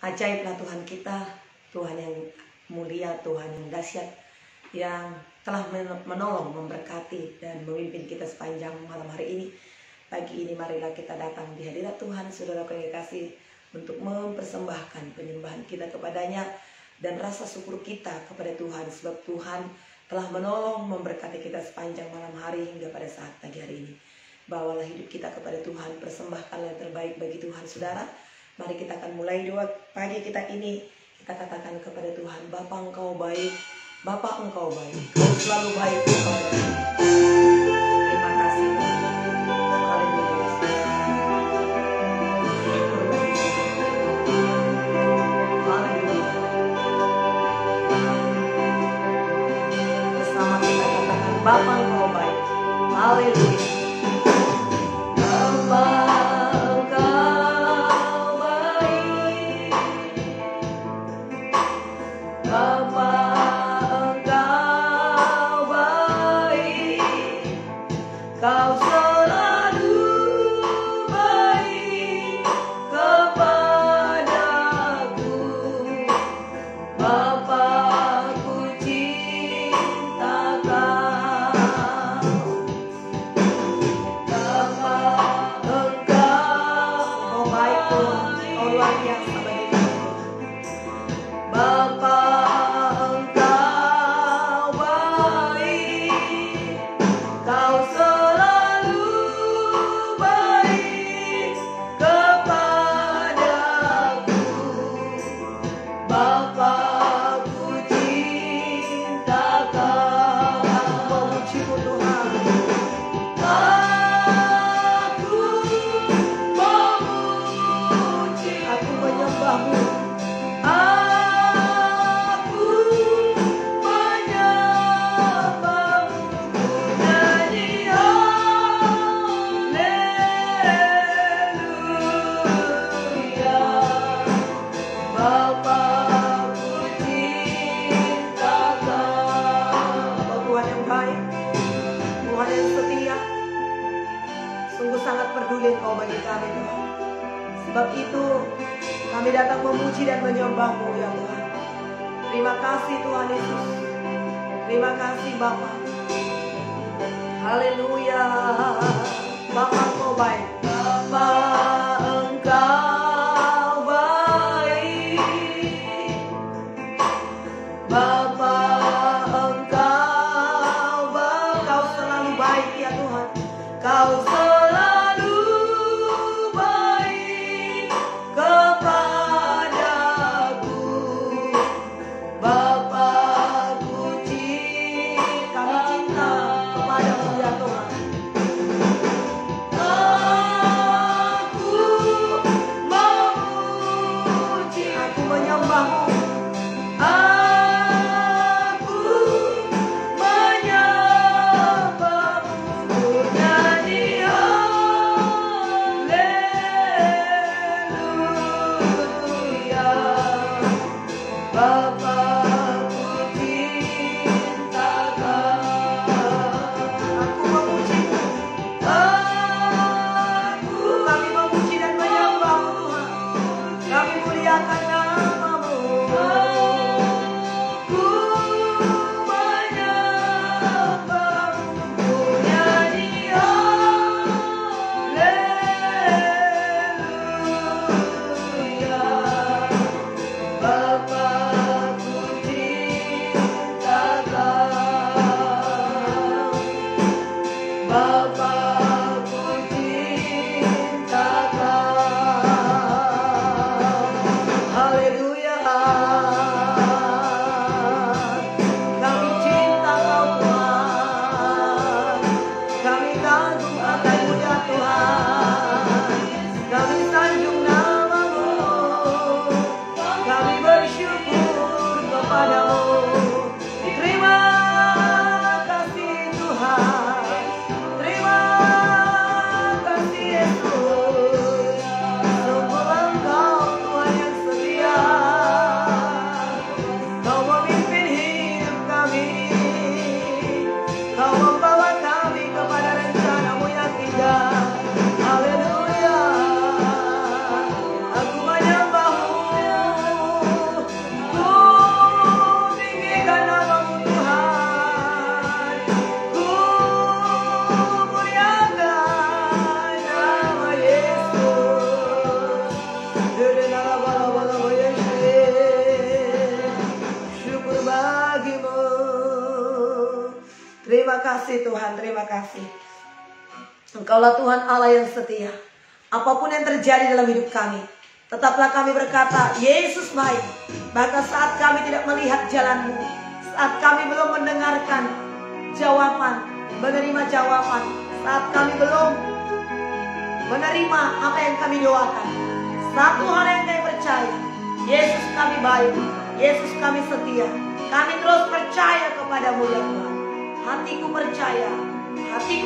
Ajaiblah Tuhan kita, Tuhan yang mulia, Tuhan yang dahsyat, yang telah menolong, memberkati, dan memimpin kita sepanjang malam hari ini. Pagi ini marilah kita datang di hadirat Tuhan, saudara yang kasih, untuk mempersembahkan penyembahan kita kepadanya dan rasa syukur kita kepada Tuhan, sebab Tuhan telah menolong, memberkati kita sepanjang malam hari hingga pada saat pagi hari ini. Bawalah hidup kita kepada Tuhan, persembahkanlah yang terbaik bagi Tuhan, saudara. Mari kita akan mulai doa pagi kita ini. Kita katakan kepada Tuhan, Bapa Engkau baik, Bapa Engkau baik, Kau selalu baik kepada kami. Terima kasih Tuhan. Haleluya. Syukur bagi Tuhan. Haleluya. Bersama kita katakan, Bapa Engkau baik. Haleluya. Sebab itu kami datang memuji dan menyembah-Mu ya Tuhan. Terima kasih Tuhan Yesus. Terima kasih Bapa. Haleluya. Bapa Engkau baik. Bapa Engkau baik. Bapa Engkau baik. Kau selalu baik ya Tuhan. Kau selalu kasih Tuhan, terima kasih. Engkaulah Tuhan Allah yang setia. Apapun yang terjadi dalam hidup kami, tetaplah kami berkata, Yesus baik. Bahkan saat kami tidak melihat jalan-Mu, saat kami belum mendengarkan jawaban, menerima jawaban, saat kami belum menerima apa yang kami doakan, satu hal yang kami percaya, Yesus kami baik, Yesus kami setia. Kami terus percaya kepadamu ya Tuhan. Hatiku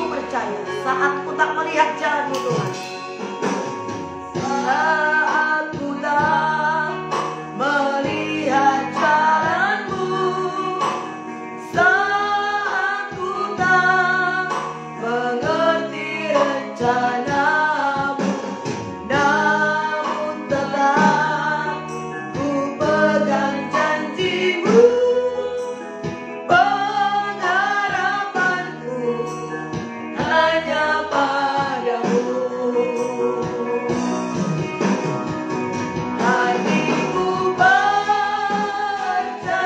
percaya saat ku tak melihat jalan-Mu Tuhan. Saat ku tak melihat jalan-Mu, saat ku tak mengerti rencana-Mu, namun tetap ku pegang janji-Mu. Pengharapanku hanya padamu. Hatiku percaya,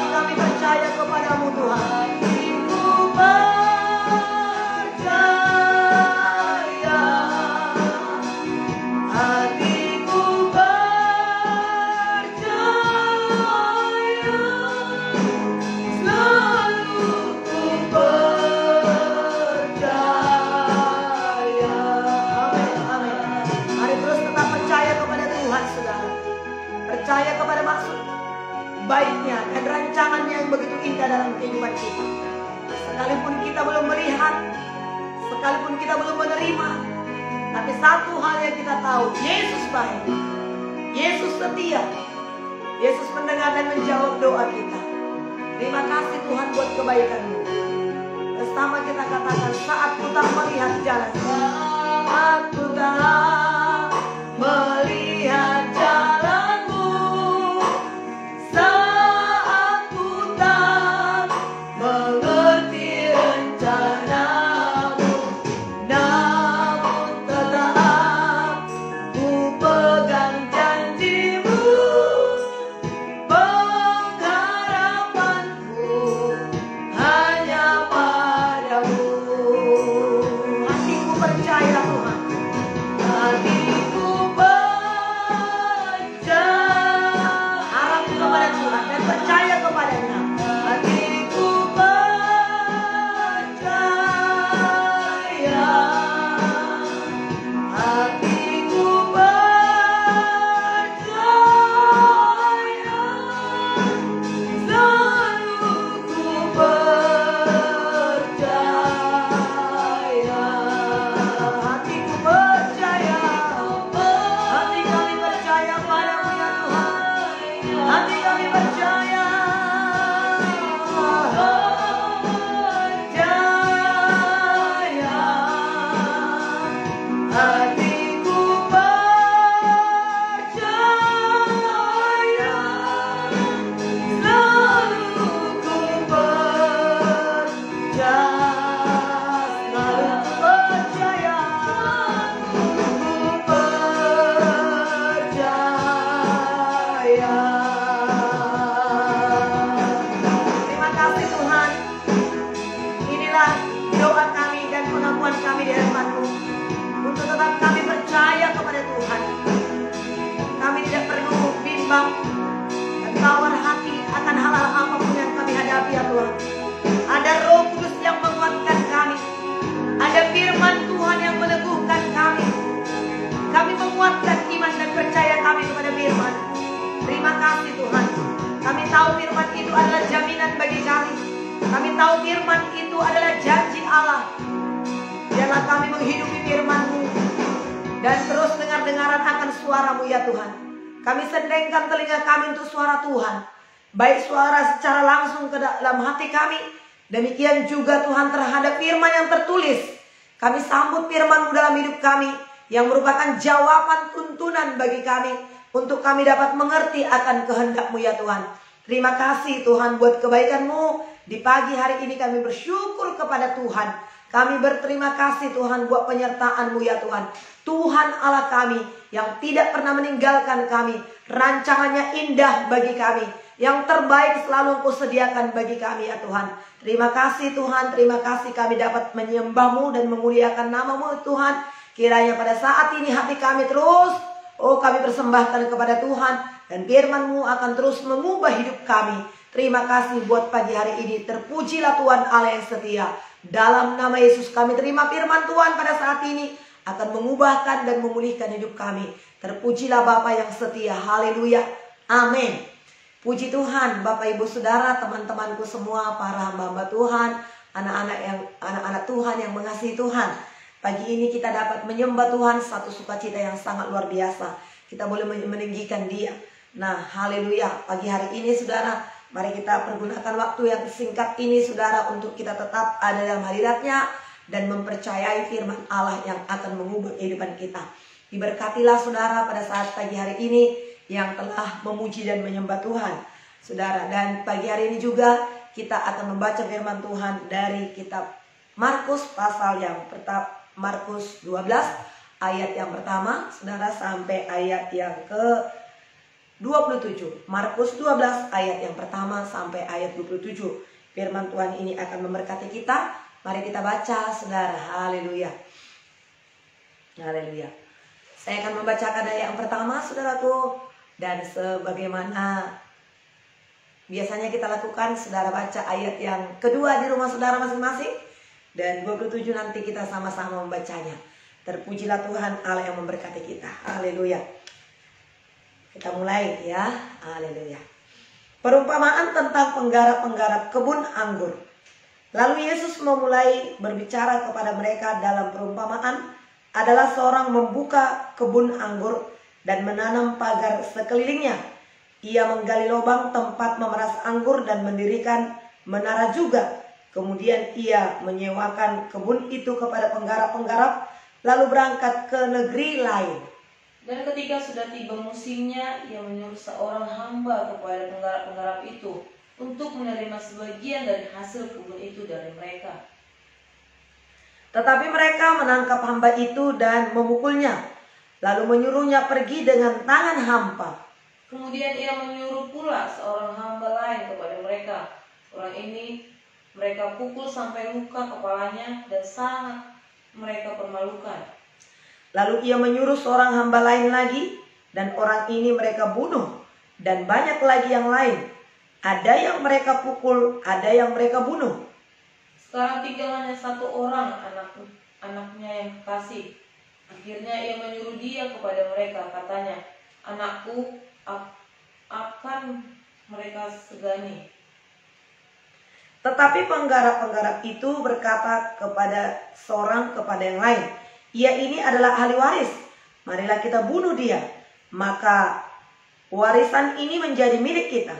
kami percaya kepadamu Tuhan. Hatiku percaya, hatiku percaya, selalu ku percaya. Amin, amin. Mari terus tetap percaya kepada Tuhan, saudara. Percaya kepada maksud baiknya dan rancangannya yang begitu indah dalam kehidupan kita. Sekalipun kita belum melihat, sekalipun kita belum menerima, tapi satu hal yang kita tahu, Yesus baik, Yesus setia, Yesus mendengar dan menjawab doa kita. Terima kasih Tuhan buat kebaikan-Mu. Bersama kita katakan, saat ku tak melihat jalan, saat ku tak melihat jalan-Mu, saat ku tak mengerti rencana-Mu, namun tetap ku pegang janji-Mu. Pengharapanku hanya padamu. Hatiku percaya Tuhan, hatiku percaya. Harap kepada Tuhan dan percaya kepadanya. Hatiku percaya, hatiku percaya, selalu ku percaya. Hatiku percaya, hati kami percaya padamu ya Tuhan. Hati kami percaya, hatiku percaya, selalu ku percaya, selalu ku percaya, ku percaya. Terima kasih Tuhan. Inilah doa kami dan pengakuan kami di hadapan-Mu, untuk tetap kami percaya kepada Tuhan. Kami tidak perlu bimbang dan tawar hati akan hal-hal apapun yang kami hadapi ya Tuhan. Ada Roh Kudus yang menguatkan kami, ada firman Tuhan yang meneguhkan kami. Kami menguatkan iman dan percaya kami kepada firman. Terima kasih Tuhan. Kami tahu firman itu adalah jaminan bagi kami. Kami tahu firman itu adalah janji Allah. Biarlah kami menghidupi firman-Mu dan terus dengar-dengaran akan suara-Mu ya Tuhan. Kami sendengkan telinga kami untuk suara Tuhan, baik suara secara langsung ke dalam hati kami, demikian juga Tuhan terhadap firman yang tertulis. Kami sambut firman-Mu dalam hidup kami, yang merupakan jawaban tuntunan bagi kami, untuk kami dapat mengerti akan kehendak-Mu ya Tuhan. Terima kasih Tuhan buat kebaikan-Mu. Di pagi hari ini kami bersyukur kepada Tuhan. Kami berterima kasih Tuhan buat penyertaan-Mu ya Tuhan. Tuhan Allah kami yang tidak pernah meninggalkan kami. Rancangannya indah bagi kami. Yang terbaik selalu Engkau sediakan bagi kami ya Tuhan. Terima kasih Tuhan, terima kasih kami dapat menyembah-Mu dan memuliakan nama-Mu Tuhan. Kiranya pada saat ini hati kami terus, kami persembahkan kepada Tuhan. Dan firman-Mu akan terus mengubah hidup kami. Terima kasih buat pagi hari ini. Terpujilah Tuhan Allah yang setia. Dalam nama Yesus kami terima firman Tuhan pada saat ini. Akan mengubahkan dan memulihkan hidup kami. Terpujilah Bapa yang setia. Haleluya. Amin. Puji Tuhan, Bapak Ibu Saudara, teman-temanku semua, para hamba-hamba Tuhan, anak-anak Tuhan yang mengasihi Tuhan. Pagi ini kita dapat menyembah Tuhan, satu sukacita yang sangat luar biasa. Kita boleh meninggikan Dia. Nah, haleluya. Pagi hari ini Saudara, mari kita pergunakan waktu yang singkat ini Saudara untuk kita tetap ada dalam hadirat-Nya dan mempercayai firman Allah yang akan mengubah kehidupan kita. Diberkatilah Saudara pada saat pagi hari ini yang telah memuji dan menyembah Tuhan, Saudara. Dan pagi hari ini juga kita akan membaca firman Tuhan dari kitab Markus pasal yang pertama, Markus 12 ayat yang pertama, Saudara, sampai ayat yang ke-27. Markus 12 ayat yang pertama sampai ayat 27. Firman Tuhan ini akan memberkati kita. Mari kita baca, Saudara. Haleluya. Haleluya. Saya akan membacakan ayat yang pertama, Saudaraku. Dan sebagaimana biasanya kita lakukan, Saudara baca ayat yang kedua di rumah Saudara masing-masing. Dan 27 nanti kita sama-sama membacanya. Terpujilah Tuhan Allah yang memberkati kita. Haleluya. Kita mulai ya. Haleluya. Perumpamaan tentang penggarap-penggarap kebun anggur. Lalu Yesus memulai berbicara kepada mereka dalam perumpamaan adalah seorang membuka kebun anggur dan menanam pagar sekelilingnya. Ia menggali lubang tempat memeras anggur dan mendirikan menara juga. Kemudian ia menyewakan kebun itu kepada penggarap-penggarap, lalu berangkat ke negeri lain. Dan ketika sudah tiba musimnya, ia menyuruh seorang hamba kepada penggarap-penggarap itu untuk menerima sebagian dari hasil kebun itu dari mereka. Tetapi mereka menangkap hamba itu dan memukulnya, lalu menyuruhnya pergi dengan tangan hampa. Kemudian ia menyuruh pula seorang hamba lain kepada mereka. Orang ini mereka pukul sampai luka kepalanya dan sangat mereka permalukan. Lalu ia menyuruh seorang hamba lain lagi, dan orang ini mereka bunuh, dan banyak lagi yang lain. Ada yang mereka pukul, ada yang mereka bunuh. Sekarang tinggal hanya satu orang anaknya yang kekasih. Akhirnya ia menyuruh dia kepada mereka, katanya, anakku akan mereka segani. Tetapi penggarap-penggarap itu berkata kepada yang lain, ia ini adalah ahli waris, marilah kita bunuh dia, maka warisan ini menjadi milik kita.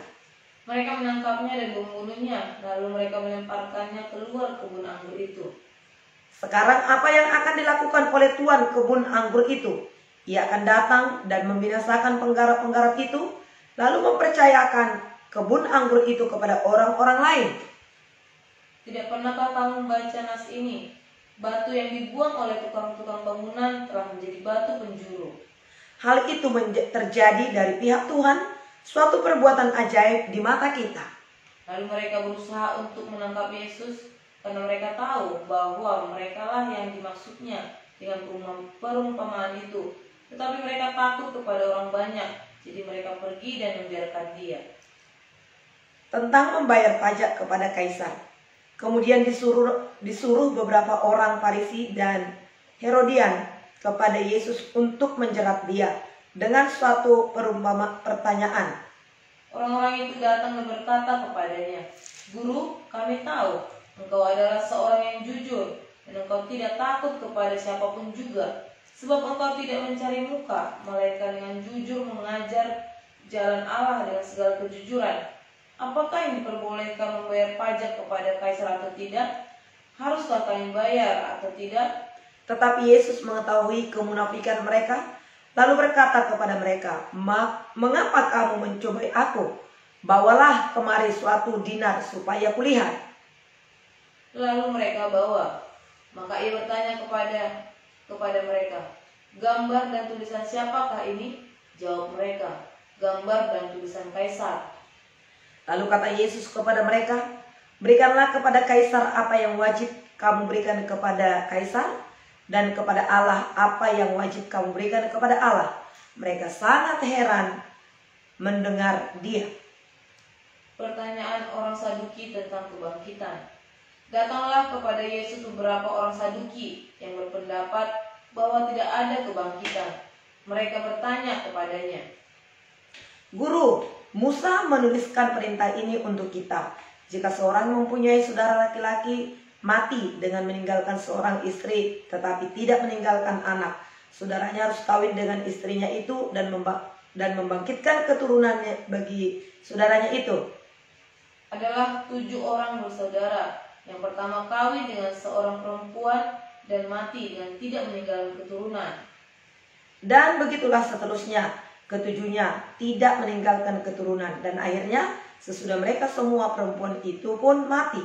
Mereka menangkapnya dan membunuhnya, lalu mereka melemparkannya keluar kebun anggur itu. Sekarang apa yang akan dilakukan oleh tuan kebun anggur itu? Ia akan datang dan membinasakan penggarap-penggarap itu, lalu mempercayakan kebun anggur itu kepada orang-orang lain. Tidak pernahkah kamu membaca nas ini? Batu yang dibuang oleh tukang-tukang bangunan telah menjadi batu penjuru. Hal itu terjadi dari pihak Tuhan, suatu perbuatan ajaib di mata kita. Lalu mereka berusaha untuk menangkap Yesus, karena mereka tahu bahwa merekalah yang dimaksudnya dengan perumpamaan itu. Tetapi mereka takut kepada orang banyak, jadi mereka pergi dan membiarkan dia. Tentang membayar pajak kepada Kaisar. Kemudian disuruh beberapa orang Farisi dan Herodian kepada Yesus untuk menjerat dia dengan suatu pertanyaan. Orang-orang itu datang dan berkata kepadanya, Guru, kami tahu engkau adalah seorang yang jujur, dan engkau tidak takut kepada siapapun juga. Sebab engkau tidak mencari muka, melainkan dengan jujur mengajar jalan Allah dengan segala kejujuran. Apakah yang diperbolehkan membayar pajak kepada Kaisar atau tidak? Haruskah kami bayar atau tidak? Tetapi Yesus mengetahui kemunafikan mereka, lalu berkata kepada mereka, mengapa kamu mencobai aku? Bawalah kemari suatu dinar supaya kulihat. Lalu mereka bawa. Maka ia bertanya kepada mereka, gambar dan tulisan siapakah ini? Jawab mereka, gambar dan tulisan Kaisar. Lalu kata Yesus kepada mereka, berikanlah kepada Kaisar apa yang wajib kamu berikan kepada Kaisar, dan kepada Allah apa yang wajib kamu berikan kepada Allah. Mereka sangat heran mendengar dia. Pertanyaan orang Saduki tentang kebangkitan. Datanglah kepada Yesus beberapa orang Saduki yang berpendapat bahwa tidak ada kebangkitan. Mereka bertanya kepadanya, Guru, Musa menuliskan perintah ini untuk kita. Jika seorang mempunyai saudara laki-laki mati dengan meninggalkan seorang istri tetapi tidak meninggalkan anak, saudaranya harus kawin dengan istrinya itu dan membangkitkan keturunannya bagi saudaranya itu. Adalah 7 orang bersaudara. Yang pertama kawin dengan seorang perempuan dan mati dengan tidak meninggalkan keturunan. Dan begitulah seterusnya, ketujuhnya tidak meninggalkan keturunan, dan akhirnya sesudah mereka semua perempuan itu pun mati.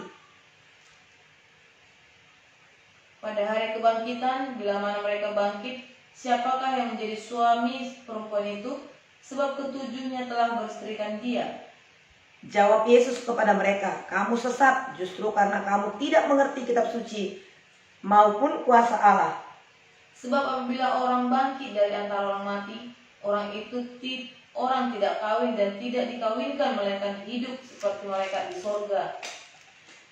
Pada hari kebangkitan, bila mana mereka bangkit, siapakah yang menjadi suami perempuan itu? Sebab ketujuhnya telah berserikan dia. Jawab Yesus kepada mereka, kamu sesat justru karena kamu tidak mengerti kitab suci maupun kuasa Allah. Sebab apabila orang bangkit dari antara orang mati, orang itu orang tidak kawin dan tidak dikawinkan, melainkan hidup seperti mereka di sorga.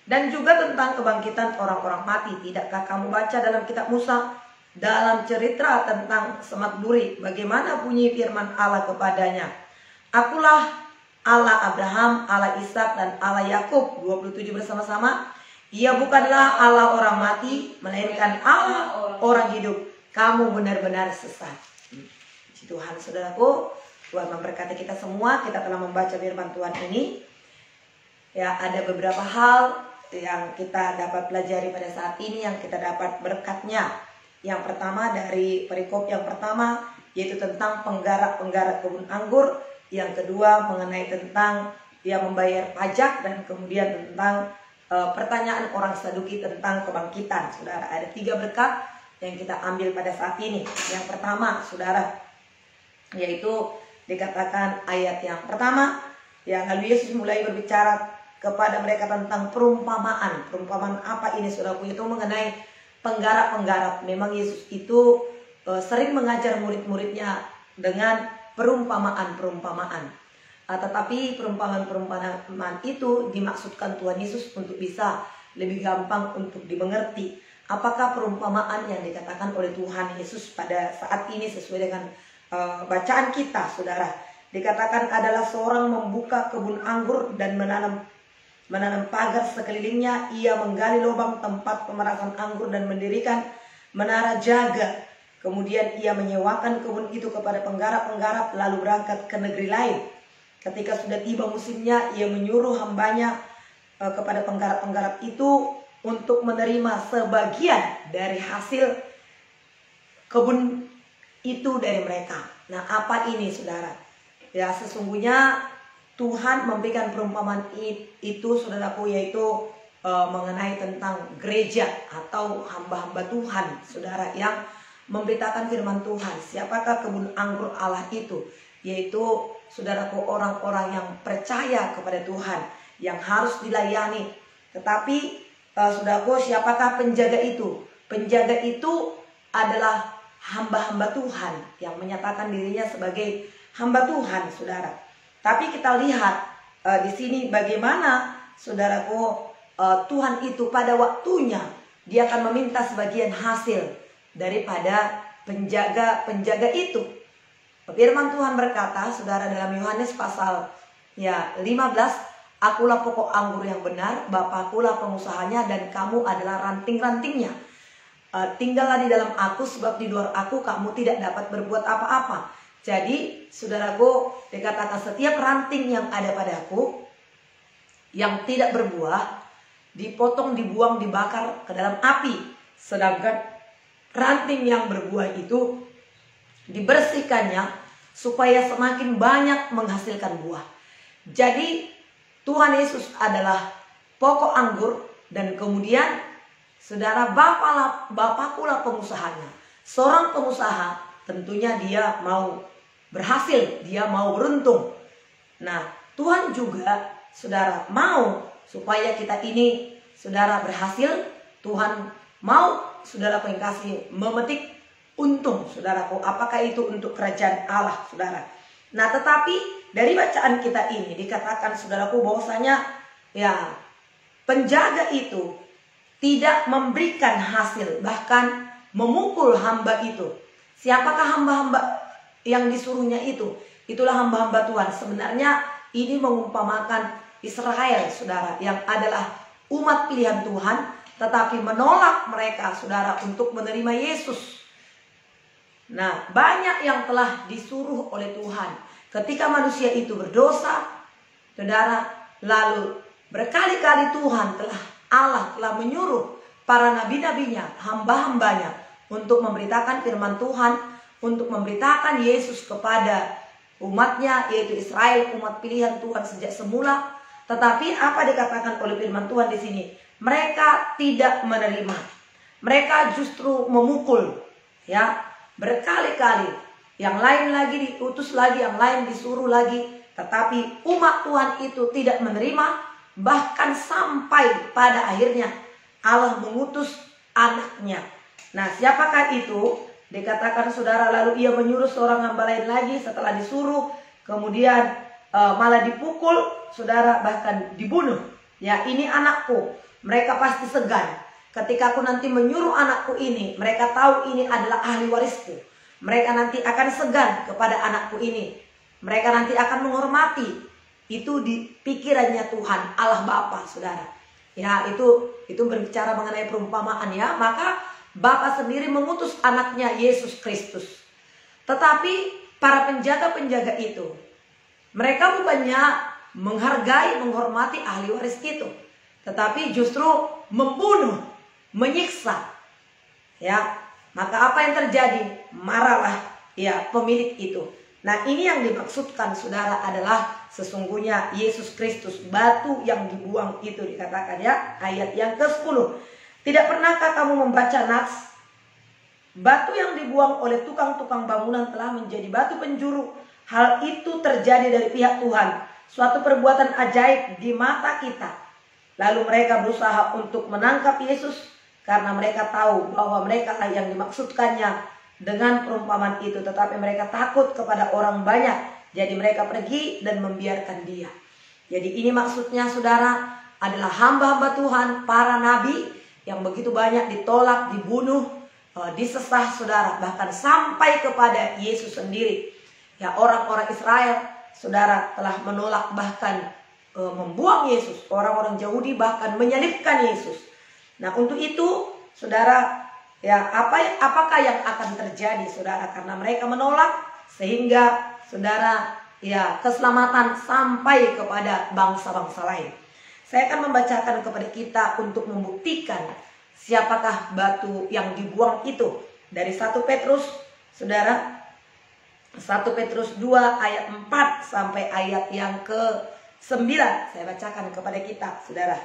Dan juga tentang kebangkitan orang-orang mati, tidakkah kamu baca dalam kitab Musa, dalam cerita tentang Semak Duri, bagaimana bunyi firman Allah kepadanya, Akulah Allah Abraham, Allah Ishak, dan Allah Yakub, 27 bersama-sama. Ia bukanlah Allah orang mati, melainkan Allah orang hidup. Kamu benar-benar sesat. Puji Tuhan, saudaraku. Tuhan memberkati kita semua. Kita telah membaca firman Tuhan ini. Ya, ada beberapa hal yang kita dapat pelajari pada saat ini, yang kita dapat berkatnya. Yang pertama dari perikop yang pertama, yaitu tentang penggarap-penggarap kebun anggur. Yang kedua mengenai tentang dia membayar pajak, dan kemudian tentang pertanyaan orang Saduki tentang kebangkitan. Saudara, ada 3 berkat yang kita ambil pada saat ini. Yang pertama, saudara, yaitu dikatakan ayat yang pertama, ya, lalu Yesus mulai berbicara kepada mereka tentang perumpamaan. Perumpamaan apa ini, saudaraku? Itu mengenai penggarap-penggarap. Memang Yesus itu sering mengajar murid-muridnya dengan perumpamaan-perumpamaan. Tetapi perumpamaan-perumpamaan itu dimaksudkan Tuhan Yesus untuk bisa lebih gampang untuk dimengerti. Apakah perumpamaan yang dikatakan oleh Tuhan Yesus pada saat ini sesuai dengan bacaan kita, saudara? Dikatakan adalah seorang membuka kebun anggur dan menanam pagar sekelilingnya. Ia menggali lubang tempat pemerasan anggur dan mendirikan menara jaga. Kemudian ia menyewakan kebun itu kepada penggarap-penggarap, lalu berangkat ke negeri lain. Ketika sudah tiba musimnya, ia menyuruh hambanya kepada penggarap-penggarap itu untuk menerima sebagian dari hasil kebun itu dari mereka. Nah, apa ini, saudara? Ya, sesungguhnya Tuhan memberikan perumpamaan itu, saudaraku, yaitu mengenai tentang gereja atau hamba-hamba Tuhan, saudara, yang memberitakan firman Tuhan. Siapakah kebun anggur Allah itu? Yaitu, saudaraku, orang-orang yang percaya kepada Tuhan, yang harus dilayani. Tetapi, saudaraku, siapakah penjaga itu? Penjaga itu adalah hamba-hamba Tuhan yang menyatakan dirinya sebagai hamba Tuhan, saudara. Tapi kita lihat di sini bagaimana, saudaraku, Tuhan itu pada waktunya dia akan meminta sebagian hasil daripada penjaga itu. Firman Tuhan berkata, saudara, dalam Yohanes pasal 15, Akulah pokok anggur yang benar, Bapakkulah pengusahanya, dan kamu adalah ranting-rantingnya. Tinggallah di dalam aku, sebab di luar aku kamu tidak dapat berbuat apa-apa. Jadi, saudaraku, dikatakan setiap ranting yang ada padaku yang tidak berbuah dipotong, dibuang, dibakar ke dalam api. Sedangkan ranting yang berbuah itu dibersihkannya supaya semakin banyak menghasilkan buah. Jadi Tuhan Yesus adalah pokok anggur, dan kemudian, saudara, Bapakkulah pengusahanya. Seorang pengusaha tentunya dia mau berhasil, dia mau beruntung. Nah, Tuhan juga saudara mau supaya kita ini saudara berhasil, Tuhan mau saudaraku yang kasih memetik untung saudaraku. Apakah itu untuk kerajaan Allah saudara? Nah tetapi dari bacaan kita ini dikatakan saudaraku bahwasanya ya penjaga itu tidak memberikan hasil, bahkan memukul hamba itu. Siapakah hamba-hamba yang disuruhnya itu? Itulah hamba-hamba Tuhan. Sebenarnya ini mengumpamakan Israel saudara, yang adalah umat pilihan Tuhan, tetapi menolak mereka saudara untuk menerima Yesus. Nah banyak yang telah disuruh oleh Tuhan ketika manusia itu berdosa saudara, lalu berkali-kali Allah telah menyuruh para nabi-nabinya, hamba-hambanya untuk memberitakan firman Tuhan, untuk memberitakan Yesus kepada umatnya, yaitu Israel, umat pilihan Tuhan sejak semula. Tetapi apa dikatakan oleh firman Tuhan di sini? Mereka tidak menerima. Mereka justru memukul, ya, berkali-kali. Yang lain lagi diutus lagi, yang lain disuruh lagi. Tetapi umat Tuhan itu tidak menerima, bahkan sampai pada akhirnya Allah mengutus anaknya. Nah siapakah itu? Dikatakan saudara, lalu ia menyuruh seorang hamba lain lagi setelah disuruh, kemudian malah dipukul saudara, bahkan dibunuh. Ya ini anakku. Mereka pasti segan ketika aku nanti menyuruh anakku ini. Mereka tahu ini adalah ahli warisku. Mereka nanti akan segan kepada anakku ini. Mereka nanti akan menghormati. Itu di pikirannya Tuhan Allah Bapa saudara. Ya itu berbicara mengenai perumpamaan ya. Maka Bapa sendiri mengutus anaknya Yesus Kristus. Tetapi para penjaga-penjaga itu, mereka bukannya menghargai, menghormati ahli waris itu, tetapi justru membunuh, menyiksa. Ya, maka apa yang terjadi? Marahlah ya pemilik itu. Nah ini yang dimaksudkan saudara adalah sesungguhnya Yesus Kristus, batu yang dibuang itu dikatakan ya, ayat yang ke-10. Tidak pernahkah kamu membaca nats? Batu yang dibuang oleh tukang-tukang bangunan telah menjadi batu penjuru. Hal itu terjadi dari pihak Tuhan, suatu perbuatan ajaib di mata kita. Lalu mereka berusaha untuk menangkap Yesus karena mereka tahu bahwa mereka lah yang dimaksudkannya dengan perumpamaan itu. Tetapi mereka takut kepada orang banyak, jadi mereka pergi dan membiarkan dia. Jadi ini maksudnya saudara adalah hamba-hamba Tuhan, para nabi yang begitu banyak ditolak, dibunuh, disesah saudara, bahkan sampai kepada Yesus sendiri. Ya orang-orang Israel saudara telah menolak, bahkan membuang Yesus. Orang-orang Yahudi bahkan menyalibkan Yesus. Nah untuk itu saudara ya apakah yang akan terjadi saudara? Karena mereka menolak sehingga saudara ya keselamatan sampai kepada bangsa-bangsa lain. Saya akan membacakan kepada kita untuk membuktikan siapakah batu yang dibuang itu. Dari 1 Petrus, saudara. 1 Petrus 2 ayat 4 sampai ayat yang ke-9. Saya bacakan kepada kita, saudara.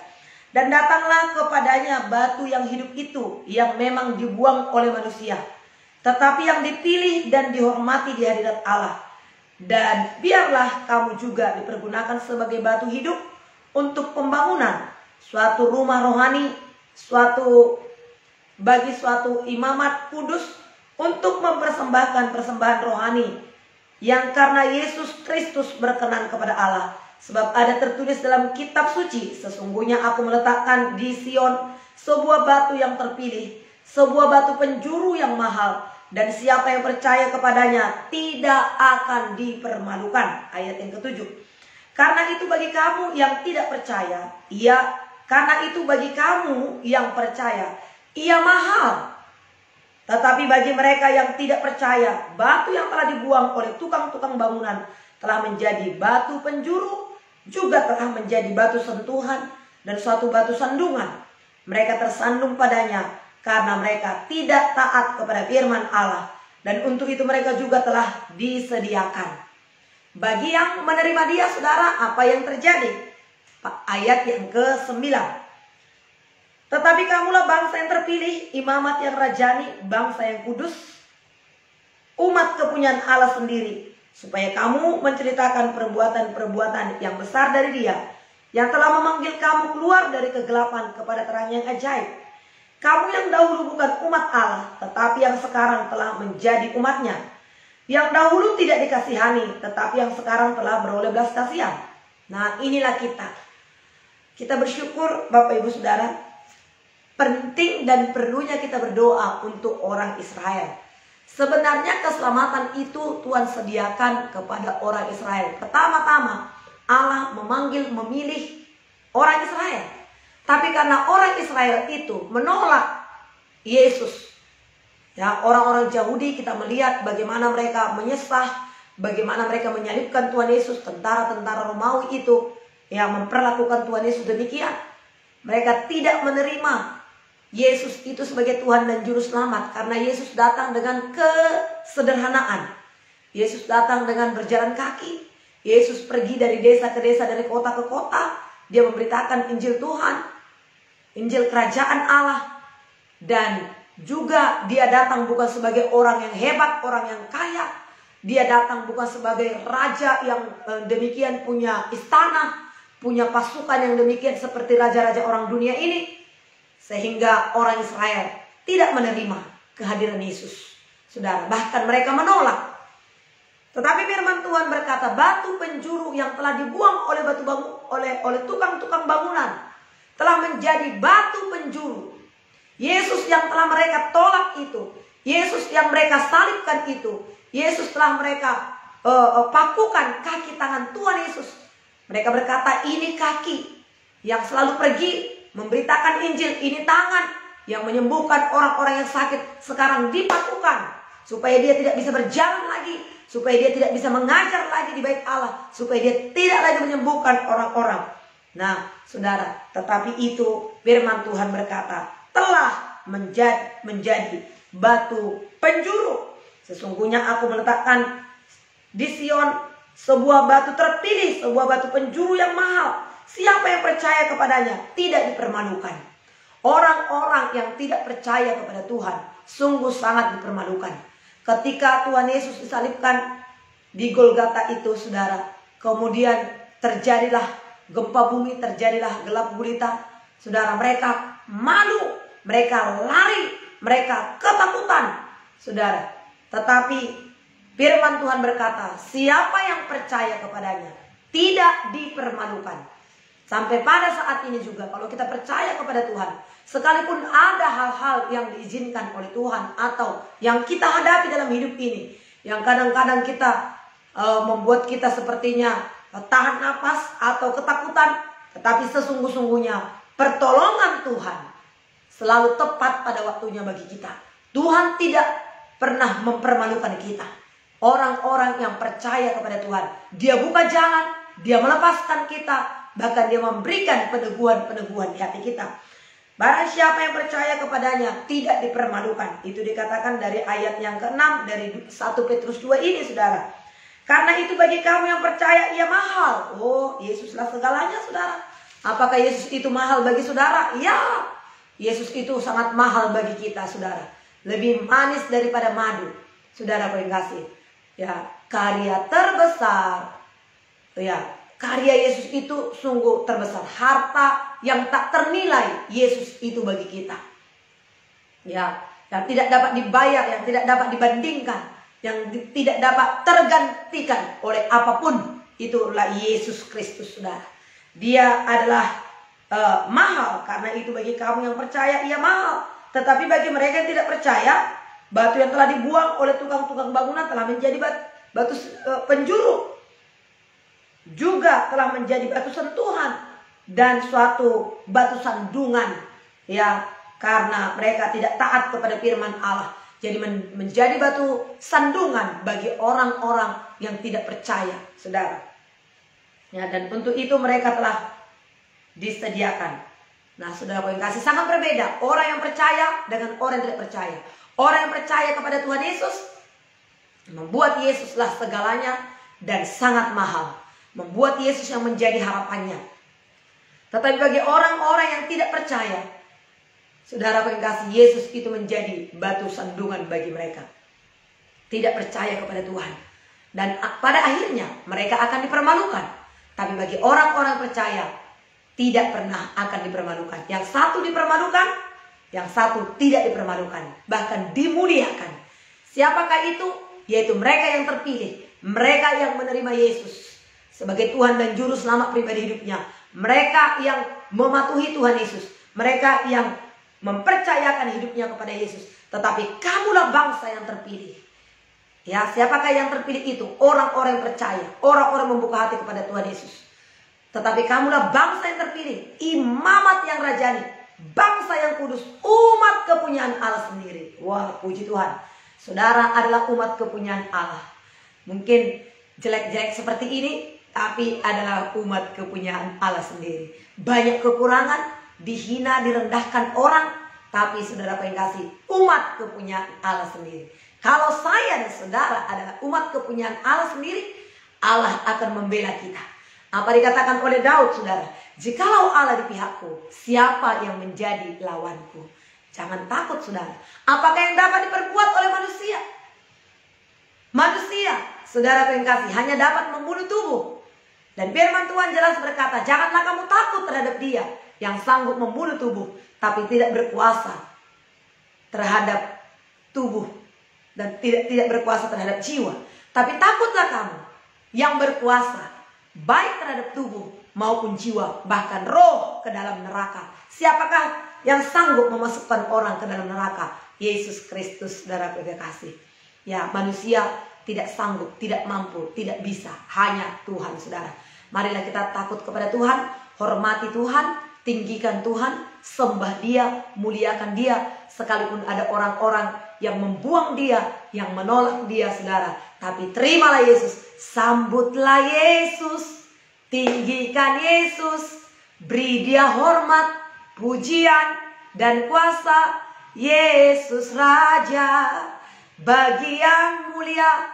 Dan datanglah kepadanya batu yang hidup itu, yang memang dibuang oleh manusia, tetapi yang dipilih dan dihormati di hadirat Allah. Dan biarlah kamu juga dipergunakan sebagai batu hidup untuk pembangunan suatu rumah rohani, bagi suatu imamat kudus, untuk mempersembahkan persembahan rohani yang karena Yesus Kristus berkenan kepada Allah. Sebab ada tertulis dalam kitab suci, sesungguhnya aku meletakkan di Sion sebuah batu yang terpilih, sebuah batu penjuru yang mahal, dan siapa yang percaya kepadanya tidak akan dipermalukan. Ayat yang ke-7. Karena itu bagi kamu yang tidak percaya, ia mahal. Tetapi bagi mereka yang tidak percaya, batu yang telah dibuang oleh tukang-tukang bangunan telah menjadi batu penjuru, juga telah menjadi batu sentuhan dan suatu batu sandungan. Mereka tersandung padanya karena mereka tidak taat kepada firman Allah, dan untuk itu mereka juga telah disediakan. Bagi yang menerima dia saudara, apa yang terjadi? Ayat yang ke-9. Tetapi kamulah bangsa yang terpilih, imamat yang rajani, bangsa yang kudus, umat kepunyaan Allah sendiri, supaya kamu menceritakan perbuatan-perbuatan yang besar dari dia, yang telah memanggil kamu keluar dari kegelapan kepada terang yang ajaib. Kamu yang dahulu bukan umat Allah, tetapi yang sekarang telah menjadi umatnya. Yang dahulu tidak dikasihani, tetapi yang sekarang telah beroleh belas kasihan. Nah, inilah kita. Kita bersyukur Bapak Ibu Saudara, penting dan perlunya kita berdoa untuk orang Israel. Sebenarnya keselamatan itu Tuhan sediakan kepada orang Israel. Pertama-tama Allah memilih orang Israel. Tapi karena orang Israel itu menolak Yesus, ya, orang-orang Yahudi kita melihat bagaimana mereka menyesah, bagaimana mereka menyalibkan Tuhan Yesus. Tentara-tentara Romawi itu yang memperlakukan Tuhan Yesus demikian. Mereka tidak menerima Yesus itu sebagai Tuhan dan Juru Selamat, karena Yesus datang dengan kesederhanaan. Yesus datang dengan berjalan kaki. Yesus pergi dari desa ke desa, dari kota ke kota. Dia memberitakan Injil Tuhan, Injil Kerajaan Allah. Dan juga dia datang bukan sebagai orang yang hebat, orang yang kaya. Dia datang bukan sebagai raja yang demikian punya istana, punya pasukan yang demikian seperti raja-raja orang dunia ini. Sehingga orang Israel tidak menerima kehadiran Yesus. Saudara, bahkan mereka menolak. Tetapi firman Tuhan berkata, batu penjuru yang telah dibuang oleh tukang-tukang bangunan telah menjadi batu penjuru. Yesus yang telah mereka tolak itu, Yesus yang mereka salibkan itu, Yesus telah mereka pakukan kaki tangan Tuhan Yesus. Mereka berkata, ini kaki yang selalu pergi memberitakan Injil, ini tangan yang menyembuhkan orang-orang yang sakit, sekarang dipakukan supaya dia tidak bisa berjalan lagi, supaya dia tidak bisa mengajar lagi di bait Allah, supaya dia tidak lagi menyembuhkan orang-orang. Nah, saudara, tetapi itu firman Tuhan berkata, telah menjadi batu penjuru. Sesungguhnya aku meletakkan di Sion sebuah batu terpilih, sebuah batu penjuru yang mahal. Siapa yang percaya kepadanya tidak dipermalukan. Orang-orang yang tidak percaya kepada Tuhan sungguh sangat dipermalukan. Ketika Tuhan Yesus disalibkan di Golgota itu, saudara, kemudian terjadilah gempa bumi, terjadilah gelap gulita. Saudara, mereka malu, mereka lari, mereka ketakutan. Saudara, tetapi firman Tuhan berkata, siapa yang percaya kepadanya tidak dipermalukan. Sampai pada saat ini juga, kalau kita percaya kepada Tuhan, sekalipun ada hal-hal yang diizinkan oleh Tuhan atau yang kita hadapi dalam hidup ini, yang kadang-kadang kita membuat kita sepertinya tahan napas atau ketakutan, tetapi sesungguh-sungguhnya pertolongan Tuhan selalu tepat pada waktunya bagi kita. Tuhan tidak pernah mempermalukan kita. Orang-orang yang percaya kepada Tuhan, dia buka jalan, dia melepaskan kita, bahkan dia memberikan peneguhan-peneguhan di hati kita. Barang siapa yang percaya kepadanya tidak dipermalukan. Itu dikatakan dari ayat yang ke-6 dari 1 Petrus 2 ini, saudara. Karena itu bagi kamu yang percaya ia mahal. Oh, Yesuslah segalanya, saudara. Apakah Yesus itu mahal bagi saudara? Ya, Yesus itu sangat mahal bagi kita, saudara. Lebih manis daripada madu. Saudara yang kasih, ya, karya terbesar, ya, karya Yesus itu sungguh terbesar. Harta yang tak ternilai Yesus itu bagi kita. Ya, yang tidak dapat dibayar, yang tidak dapat dibandingkan, yang tidak dapat tergantikan oleh apapun. Itulah Yesus Kristus, saudara. Dia adalah mahal. Karena itu bagi kamu yang percaya ia mahal. Tetapi bagi mereka yang tidak percaya, batu yang telah dibuang oleh tukang-tukang bangunan telah menjadi batu penjuru, juga telah menjadi batu sentuhan dan suatu batu sandungan, ya, karena mereka tidak taat kepada firman Allah. Jadi menjadi batu sandungan bagi orang-orang yang tidak percaya, saudara. Ya, dan untuk itu mereka telah disediakan. Nah, saudara yang kasih, sangat berbeda orang yang percaya dengan orang yang tidak percaya. Orang yang percaya kepada Tuhan Yesus membuat Yesuslah segalanya dan sangat mahal. Membuat Yesus yang menjadi harapannya. Tetapi bagi orang-orang yang tidak percaya, saudara yang kasih, Yesus itu menjadi batu sandungan bagi mereka. Tidak percaya kepada Tuhan. Dan pada akhirnya mereka akan dipermalukan. Tapi bagi orang-orang percaya, tidak pernah akan dipermalukan. Yang satu dipermalukan, yang satu tidak dipermalukan, bahkan dimuliakan. Siapakah itu? Yaitu mereka yang terpilih, mereka yang menerima Yesus sebagai Tuhan dan Juru Selamat pribadi hidupnya, mereka yang mematuhi Tuhan Yesus, mereka yang mempercayakan hidupnya kepada Yesus. Tetapi kamulah bangsa yang terpilih. Ya, siapakah yang terpilih itu? Orang-orang yang percaya, orang-orang membuka hati kepada Tuhan Yesus. Tetapi kamulah bangsa yang terpilih, imamat yang rajani, bangsa yang kudus, umat kepunyaan Allah sendiri. Wah, puji Tuhan. Saudara adalah umat kepunyaan Allah. Mungkin jelek-jelek seperti ini, tapi adalah umat kepunyaan Allah sendiri. Banyak kekurangan, dihina, direndahkan orang, tapi saudara kasih, umat kepunyaan Allah sendiri. Kalau saya dan saudara adalah umat kepunyaan Allah sendiri, Allah akan membela kita. Apa dikatakan oleh Daud, saudara? Jikalau Allah di pihakku, siapa yang menjadi lawanku? Jangan takut, saudara. Apakah yang dapat diperbuat oleh manusia? Manusia, saudara kasih, hanya dapat membunuh tubuh. Dan firman Tuhan jelas berkata, janganlah kamu takut terhadap dia yang sanggup membunuh tubuh, tapi tidak berkuasa terhadap tubuh dan tidak berkuasa terhadap jiwa. Tapi takutlah kamu yang berkuasa baik terhadap tubuh maupun jiwa, bahkan roh ke dalam neraka. Siapakah yang sanggup memasukkan orang ke dalam neraka? Yesus Kristus, saudara kasih. Ya, manusia tidak sanggup, tidak mampu, tidak bisa. Hanya Tuhan, saudara. Marilah kita takut kepada Tuhan, hormati Tuhan, tinggikan Tuhan, sembah Dia, muliakan Dia. Sekalipun ada orang-orang yang membuang Dia, yang menolak Dia, saudara. Tapi terimalah Yesus, sambutlah Yesus, tinggikan Yesus, beri Dia hormat, pujian, dan kuasa. Yesus Raja, bagi yang mulia,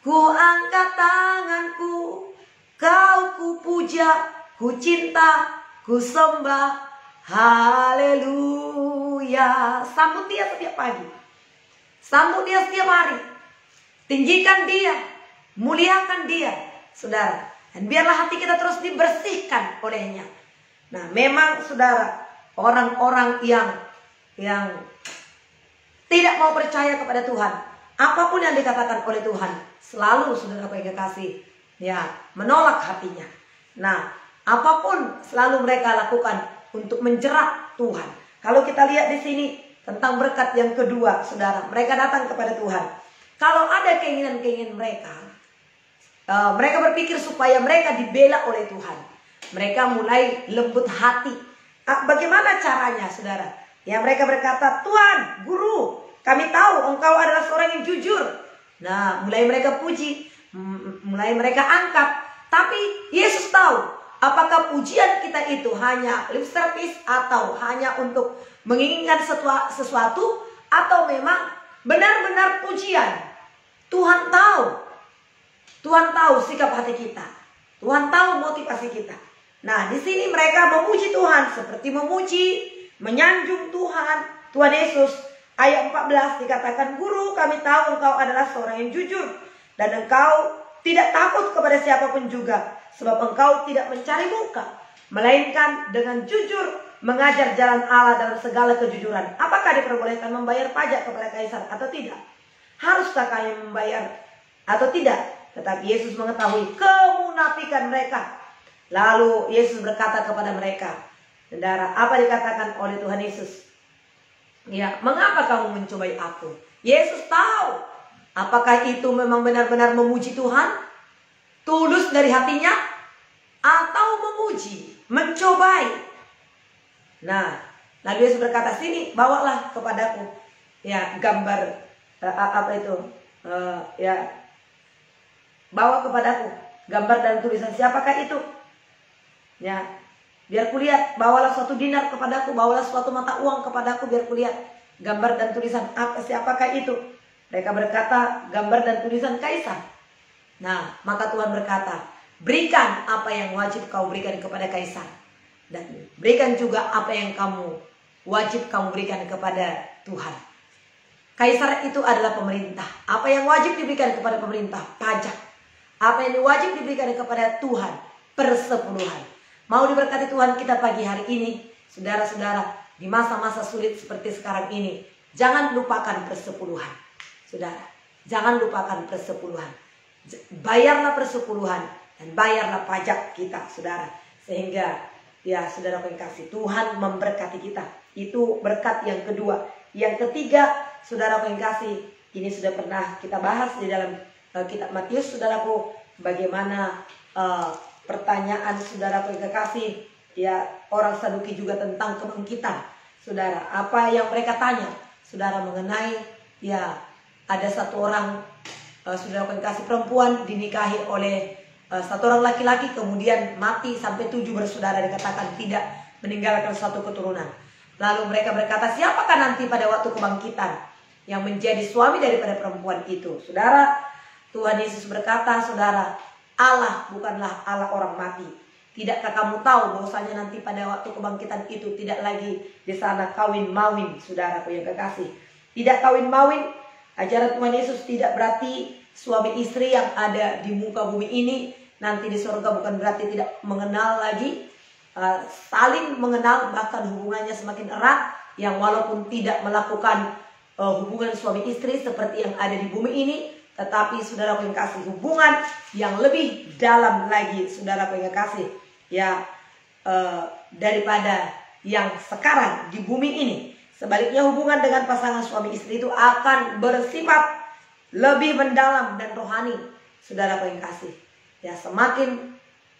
ku angkat tanganku, kau ku puja, ku cinta, ku sembah, haleluya. Sambut Dia setiap pagi, sambut Dia setiap hari, tinggikan Dia, muliakan Dia, saudara. Dan biarlah hati kita terus dibersihkan olehnya. Nah, memang saudara, orang-orang yang tidak mau percaya kepada Tuhan, apapun yang dikatakan oleh Tuhan, selalu saudara kasih, ya, menolak hatinya. Nah, apapun selalu mereka lakukan untuk menjerat Tuhan. Kalau kita lihat di sini tentang berkat yang kedua, saudara, mereka datang kepada Tuhan. Kalau ada keinginan-keinginan mereka, mereka berpikir supaya mereka dibela oleh Tuhan. Mereka mulai lembut hati. Bagaimana caranya, saudara? Ya, mereka berkata, Tuhan, Guru, kami tahu Engkau adalah seorang yang jujur. Nah, mulai mereka puji, mulai mereka angkat. Tapi Yesus tahu, apakah pujian kita itu hanya lip service atau hanya untuk menginginkan sesuatu, atau memang benar-benar pujian. Tuhan tahu. Tuhan tahu sikap hati kita. Tuhan tahu motivasi kita. Nah, di sini mereka memuji Tuhan seperti memuji, menyanjung Tuhan, Tuhan Yesus. Ayat 14 dikatakan, Guru, kami tahu Engkau adalah seorang yang jujur, dan Engkau tidak takut kepada siapapun juga, sebab Engkau tidak mencari muka, melainkan dengan jujur mengajar jalan Allah dalam segala kejujuran. Apakah diperbolehkan membayar pajak kepada Kaisar atau tidak? Haruskah kami membayar atau tidak? Tetapi Yesus mengetahui kemunafikan mereka. Lalu Yesus berkata kepada mereka, saudara, apa dikatakan oleh Tuhan Yesus? Ya, mengapa kamu mencobai aku? Yesus tahu apakah itu memang benar-benar memuji Tuhan, tulus dari hatinya, atau memuji, mencobai. Nah, lalu Yesus berkata, sini bawalah kepadaku, ya, gambar bawa kepadaku gambar dan tulisan siapakah itu? Ya, biar kulihat. Bawalah suatu dinar kepadaku, bawalah suatu mata uang kepadaku, biar kulihat gambar dan tulisan siapakah itu. Mereka berkata, gambar dan tulisan Kaisar. Nah, maka Tuhan berkata, berikan apa yang wajib kau berikan kepada Kaisar, dan berikan juga apa yang wajib kamu berikan kepada Tuhan. Kaisar itu adalah pemerintah. Apa yang wajib diberikan kepada pemerintah? Pajak. Apa yang wajib diberikan kepada Tuhan? Persepuluhan. Mau diberkati Tuhan kita pagi hari ini, saudara-saudara, di masa-masa sulit seperti sekarang ini, jangan lupakan persepuluhan. Saudara, jangan lupakan persepuluhan. Bayarlah persepuluhan dan bayarlah pajak kita, saudara. Sehingga ya saudara yang kasih, Tuhan memberkati kita. Itu berkat yang kedua. Yang ketiga, saudara yang kasih, ini sudah pernah kita bahas di dalam kitab Matius, saudaraku, bagaimana pertanyaan saudara yang kasih, ya orang Saduki juga tentang kebangkitan. Saudara, apa yang mereka tanya, saudara, mengenai ya ada satu orang saudara yang kasih perempuan dinikahi oleh satu orang laki-laki, kemudian mati sampai 7 bersaudara, dikatakan tidak meninggalkan satu keturunan. Lalu mereka berkata, siapakah nanti pada waktu kebangkitan yang menjadi suami daripada perempuan itu? Saudara, Tuhan Yesus berkata, saudara, Allah bukanlah Allah orang mati. Tidakkah kamu tahu bahwasanya nanti pada waktu kebangkitan itu tidak lagi di sana kawin mawin, saudaraku yang kekasih. Tidak kawin mawin. Ajaran Tuhan Yesus tidak berarti suami istri yang ada di muka bumi ini nanti di surga bukan berarti tidak mengenal lagi, saling mengenal, bahkan hubungannya semakin erat, yang walaupun tidak melakukan hubungan suami istri seperti yang ada di bumi ini, tetapi saudara yang kasih, hubungan yang lebih dalam lagi, saudara yang kasih, ya daripada yang sekarang di bumi ini. Sebaliknya hubungan dengan pasangan suami istri itu akan bersifat lebih mendalam dan rohani, saudara yang kasih. Ya, semakin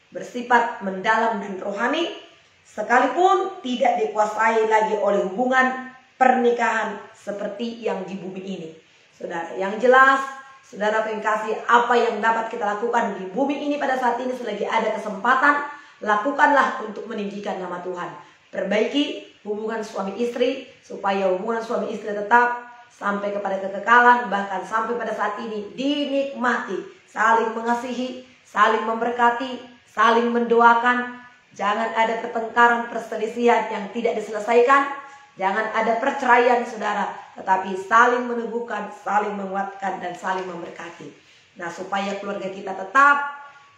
bersifat mendalam dan rohani, sekalipun tidak dikuasai lagi oleh hubungan pernikahan seperti yang di bumi ini. Saudara, yang jelas, saudara yang kasih, apa yang dapat kita lakukan di bumi ini pada saat ini selagi ada kesempatan, lakukanlah untuk meninggikan nama Tuhan. Perbaiki hubungan suami istri, supaya hubungan suami istri tetap sampai kepada kekekalan, bahkan sampai pada saat ini dinikmati, saling mengasihi, saling memberkati, saling mendoakan. Jangan ada pertengkaran, perselisihan yang tidak diselesaikan. Jangan ada perceraian, saudara, tetapi saling meneguhkan, saling menguatkan, dan saling memberkati. Nah, supaya keluarga kita tetap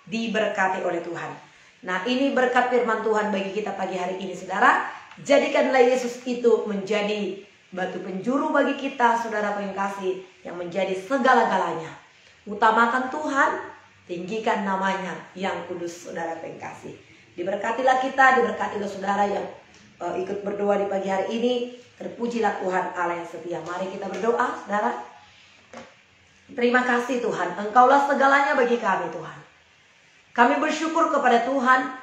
diberkati oleh Tuhan. Nah, ini berkat firman Tuhan bagi kita pagi hari ini, saudara. Jadikanlah Yesus itu menjadi batu penjuru bagi kita, saudara yang kasih, yang menjadi segala-galanya. Utamakan Tuhan, tinggikan namanya yang kudus, saudara yang kasih. Diberkatilah kita, diberkatilah saudara yang ikut berdoa di pagi hari ini. Terpujilah Tuhan Allah yang setia. Mari kita berdoa, saudara. Terima kasih Tuhan, Engkaulah segalanya bagi kami, Tuhan. Kami bersyukur kepada Tuhan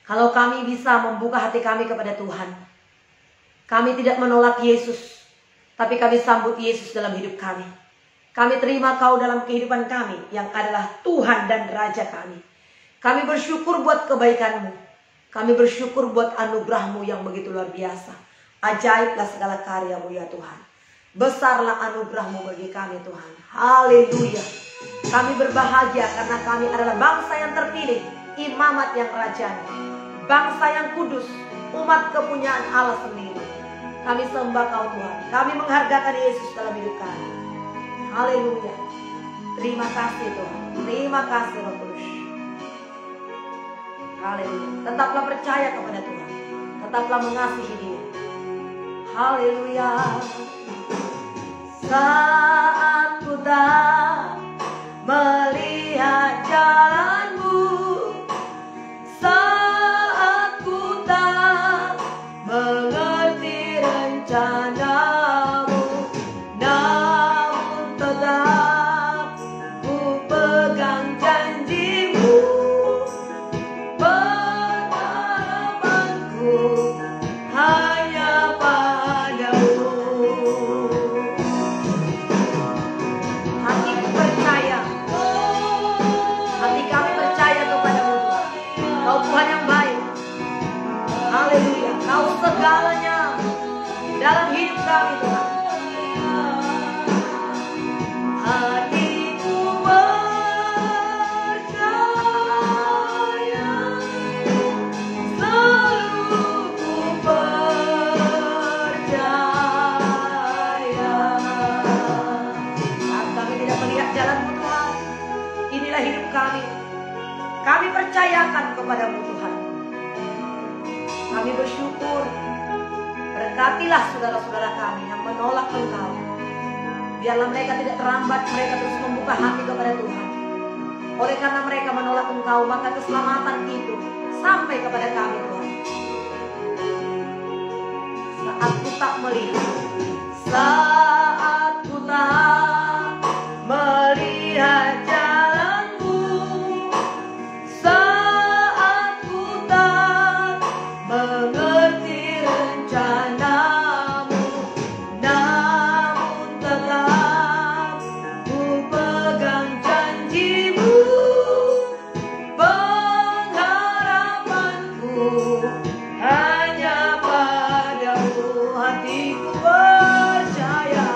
kalau kami bisa membuka hati kami kepada Tuhan. Kami tidak menolak Yesus, tapi kami sambut Yesus dalam hidup kami. Kami terima Kau dalam kehidupan kami yang adalah Tuhan dan Raja kami. Kami bersyukur buat kebaikan-Mu. Kami bersyukur buat anugerah-Mu yang begitu luar biasa. Ajaiblah segala karya-Mu ya Tuhan. Besarlah anugerah-Mu bagi kami Tuhan. Haleluya. Kami berbahagia karena kami adalah bangsa yang terpilih, imamat yang rajani, bangsa yang kudus, umat kepunyaan Allah sendiri. Kami sembah Kau Tuhan. Kami menghargakan Yesus dalam hidup kami. Haleluya. Terima kasih Tuhan. Terima kasih Roh Kudus. Haleluya. Tetaplah percaya kepada Tuhan. Tetaplah mengasihi Dia. Haleluya. Saat ku tak melihat jalan-Mu, saat ku tak mengerti rencana-Mu, namun tetap ku pegang janji-Mu. Pengharapanku hanya padamu. Hatiku percaya, hati kami percaya kepadamu Tuhan. Kau Tuhan yang baik. Haleluya. Kau segalanya dalam hidup kami Tuhan. Hatiku percaya, selalu ku percaya. Saat kami tidak melihat jalan-Mu Tuhan, inilah hidup kami. Kami percayakan kepadamu Tuhan. Kami bersyukur. Berkatilah saudara-saudara kami yang menolak Engkau. Biarlah mereka tidak terlambat, mereka terus membuka hati kepada Tuhan. Oleh karena mereka menolak Engkau, maka keselamatan itu sampai kepada kami Tuhan. Saat ku tak melihat, saat ku tak melihat jalanmu, saat ku tak mengerti rencanamu, namun tetap ku pegang janjimu. Pengharapanku hanya padamu, hatiku percaya.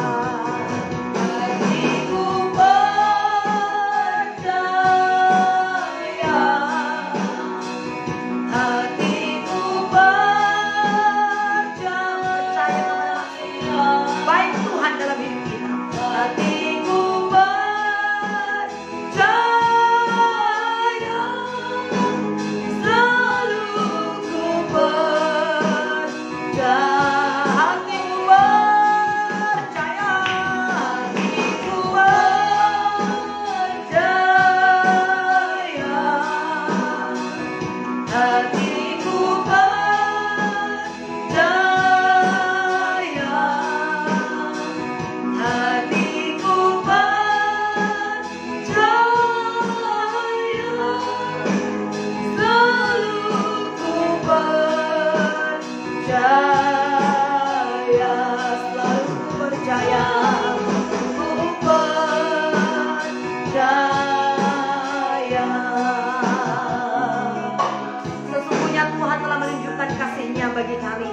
Bagi kami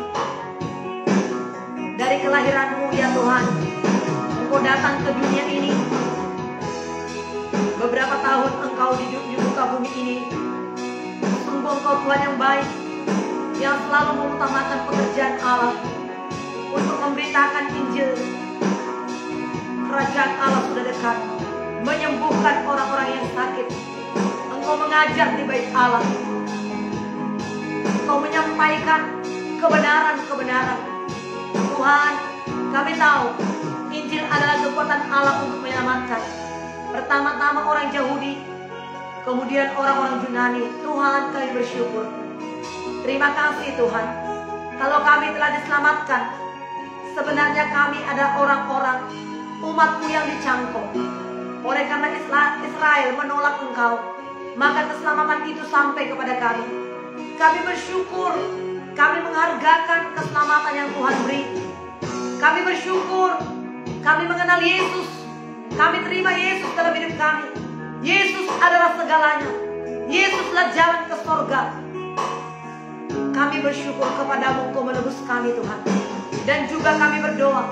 dari kelahiranmu ya Tuhan, Engkau datang ke dunia ini. Beberapa tahun Engkau hidup di muka bumi ini. Sungguh Engkau Tuhan yang baik, yang selalu mengutamakan pekerjaan Allah untuk memberitakan Injil. Kerajaan Allah sudah dekat, menyembuhkan orang-orang yang sakit. Engkau mengajar di bait Allah, Engkau menyampaikan kebenaran-kebenaran. Tuhan, kami tahu Injil adalah kekuatan Allah untuk menyelamatkan. Pertama-tama orang Yahudi, kemudian orang-orang Yunani. Tuhan, kami bersyukur. Terima kasih Tuhan. Kalau kami telah diselamatkan, sebenarnya kami ada orang-orang umat-Mu yang dicangkok. Oleh karena Israel menolak Engkau, maka keselamatan itu sampai kepada kami. Kami bersyukur. Kami menghargakan keselamatan yang Tuhan beri. Kami bersyukur. Kami mengenal Yesus. Kami terima Yesus dalam hidup kami. Yesus adalah segalanya. Yesuslah jalan ke surga. Kami bersyukur kepadamu, Engkau menebus kami Tuhan. Dan juga kami berdoa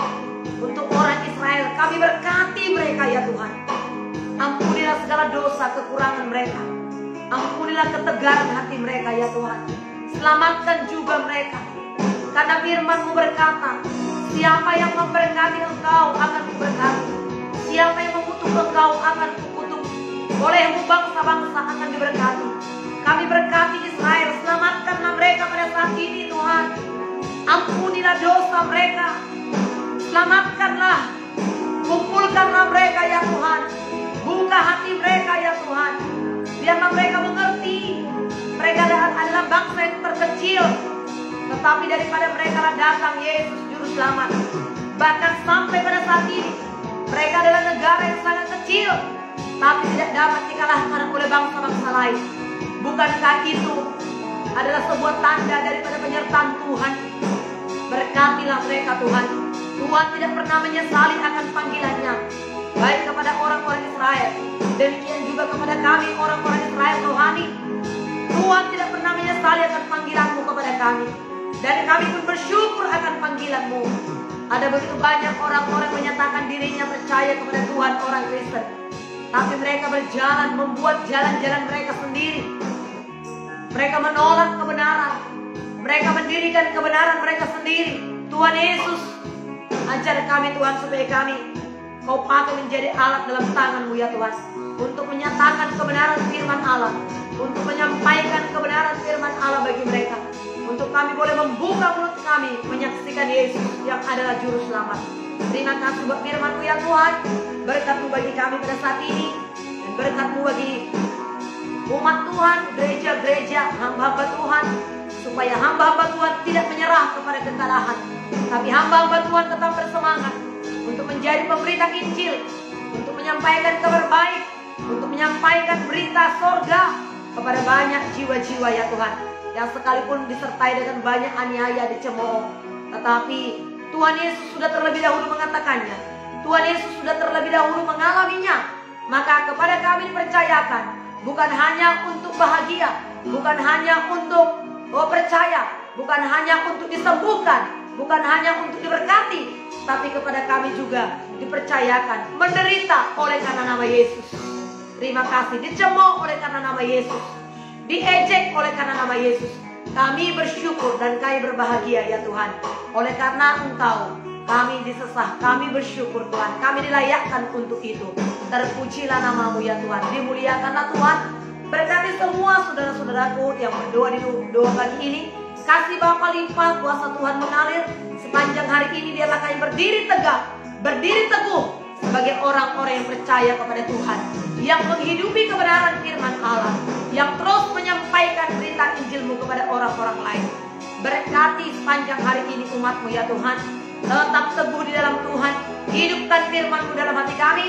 untuk orang Israel. Kami berkati mereka ya Tuhan. Ampunilah segala dosa kekurangan mereka. Ampunilah ketegaran hati mereka ya Tuhan. Selamatkan juga mereka. Karena firman-Mu berkata, siapa yang memberkati Engkau akan kuberkati, siapa yang mengutuk Engkau akan kukutuk. Oleh-Mu bangsa-bangsa akan diberkati. Kami berkati Israel. Selamatkanlah mereka pada saat ini Tuhan. Ampunilah dosa mereka. Selamatkanlah. Kumpulkanlah mereka ya Tuhan. Buka hati mereka ya Tuhan. Biarlah mereka mengerti mereka adalah bangsa yang terkecil, tetapi daripada mereka lah datang Yesus Juru Selamat. Bahkan sampai pada saat ini mereka adalah negara yang sangat kecil, tapi tidak dapat dikalahkan oleh bangsa-bangsa lain. Bukankah itu adalah sebuah tanda daripada penyertaan Tuhan? Berkatilah mereka Tuhan. Tuhan tidak pernah menyesali akan panggilannya, baik kepada orang-orang Israel, demikian juga kepada kami orang-orang Israel rohani. Tuhan tidak pernah menyesali akan panggilan-Mu kepada kami. Dan kami pun bersyukur akan panggilan-Mu. Ada begitu banyak orang-orang menyatakan dirinya percaya kepada Tuhan, orang Kristen, tapi mereka berjalan membuat jalan-jalan mereka sendiri. Mereka menolak kebenaran. Mereka mendirikan kebenaran mereka sendiri. Tuhan Yesus, ajar kami Tuhan supaya kami Kau pakai menjadi alat dalam tangan-Mu ya Tuhan, untuk menyatakan kebenaran firman Allah, untuk menyampaikan kebenaran firman Allah bagi mereka, untuk kami boleh membuka mulut kami menyaksikan Yesus yang adalah juru selamat. Terima kasih buat firman-Mu ya Tuhan. Berkat-Mu bagi kami pada saat ini, dan berkat-Mu bagi umat Tuhan, gereja-gereja, hamba-hamba Tuhan, supaya hamba-hamba Tuhan tidak menyerah kepada kekalahan, tapi hamba-hamba Tuhan tetap bersemangat untuk menjadi pemberita Injil, untuk menyampaikan kabar baik, untuk menyampaikan berita sorga kepada banyak jiwa-jiwa ya Tuhan, yang sekalipun disertai dengan banyak aniaya, dicemooh, tetapi Tuhan Yesus sudah terlebih dahulu mengatakannya, Tuhan Yesus sudah terlebih dahulu mengalaminya. Maka kepada kami dipercayakan, bukan hanya untuk bahagia, bukan hanya untuk percaya, bukan hanya untuk disembuhkan, bukan hanya untuk diberkati, tapi kepada kami juga dipercayakan menderita oleh karena nama Yesus. Terima kasih, dicemooh oleh karena nama Yesus, diejek oleh karena nama Yesus. Kami bersyukur dan kami berbahagia ya Tuhan. Oleh karena Engkau, kami disesah, kami bersyukur Tuhan, kami dilayakkan untuk itu. Terpujilah nama-Mu ya Tuhan, dimuliakanlah Tuhan. Berkati semua saudara-saudaraku yang berdoa di doa pagi ini. Kasih Bapa limpah, kuasa Tuhan mengalir. Sepanjang hari ini biarlah kami berdiri tegak, berdiri teguh sebagai orang-orang yang percaya kepada Tuhan, yang menghidupi kebenaran firman Allah, yang terus menyampaikan berita Injil-Mu kepada orang-orang lain. Berkati sepanjang hari ini umat-Mu ya Tuhan. Tetap teguh di dalam Tuhan. Hidupkan firman-Mu dalam hati kami.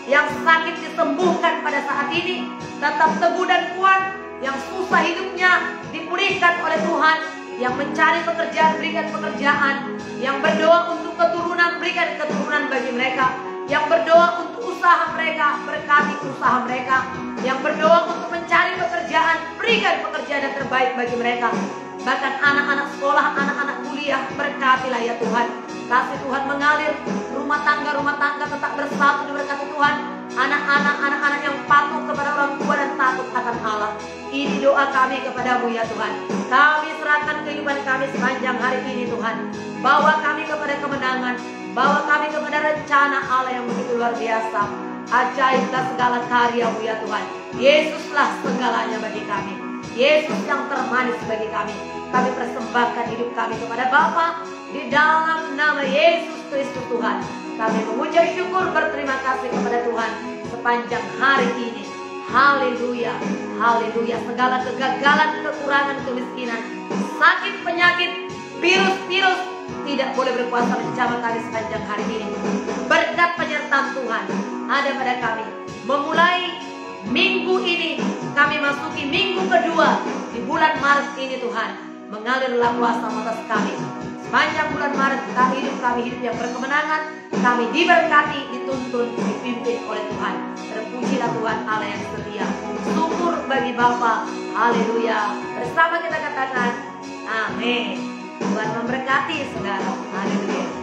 Yang sakit disembuhkan pada saat ini. Tetap teguh dan kuat. Yang susah hidupnya dipulihkan oleh Tuhan. Yang mencari pekerjaan, berikan pekerjaan. Yang berdoa untuk keturunan, berikan keturunan bagi mereka. Yang berdoa untuk usaha mereka, berkati usaha mereka. Yang berdoa untuk mencari pekerjaan, berikan pekerjaan yang terbaik bagi mereka. Bahkan anak-anak sekolah, anak-anak kuliah, berkatilah ya Tuhan. Kasih Tuhan mengalir, rumah tangga tetap bersatu diberkati Tuhan. Anak-anak yang patuh kepada orang tua dan takut akan Allah. Ini doa kami kepadamu ya Tuhan. Kami serahkan kehidupan kami sepanjang hari ini Tuhan. Bawa kami kepada kemenangan, bawa kami kepada rencana Allah yang begitu luar biasa. Ajaiblah segala karya-Mu ya Tuhan. Yesuslah segalanya bagi kami. Yesus yang termanis bagi kami. Kami persembahkan hidup kami kepada Bapa di dalam nama Yesus Kristus Tuhan. Kami mengucap syukur, berterima kasih kepada Tuhan sepanjang hari ini. Haleluya, haleluya. Segala kegagalan, kekurangan, kemiskinan, sakit, penyakit, virus-virus tidak boleh berkuasa bersama kami sepanjang hari ini. Berkat penyertaan Tuhan ada pada kami. Memulai minggu ini, kami masuki minggu kedua di bulan Maret ini Tuhan. Mengalirlah kuasa atas kami. Sepanjang bulan Maret kami hidup yang berkemenangan. Kami diberkati, dituntun, dipimpin oleh Tuhan. Terpujilah Tuhan Allah yang setia. Syukur bagi Bapa. Haleluya. Bersama kita katakan amin. Tuhan memberkati saudara. Haleluya.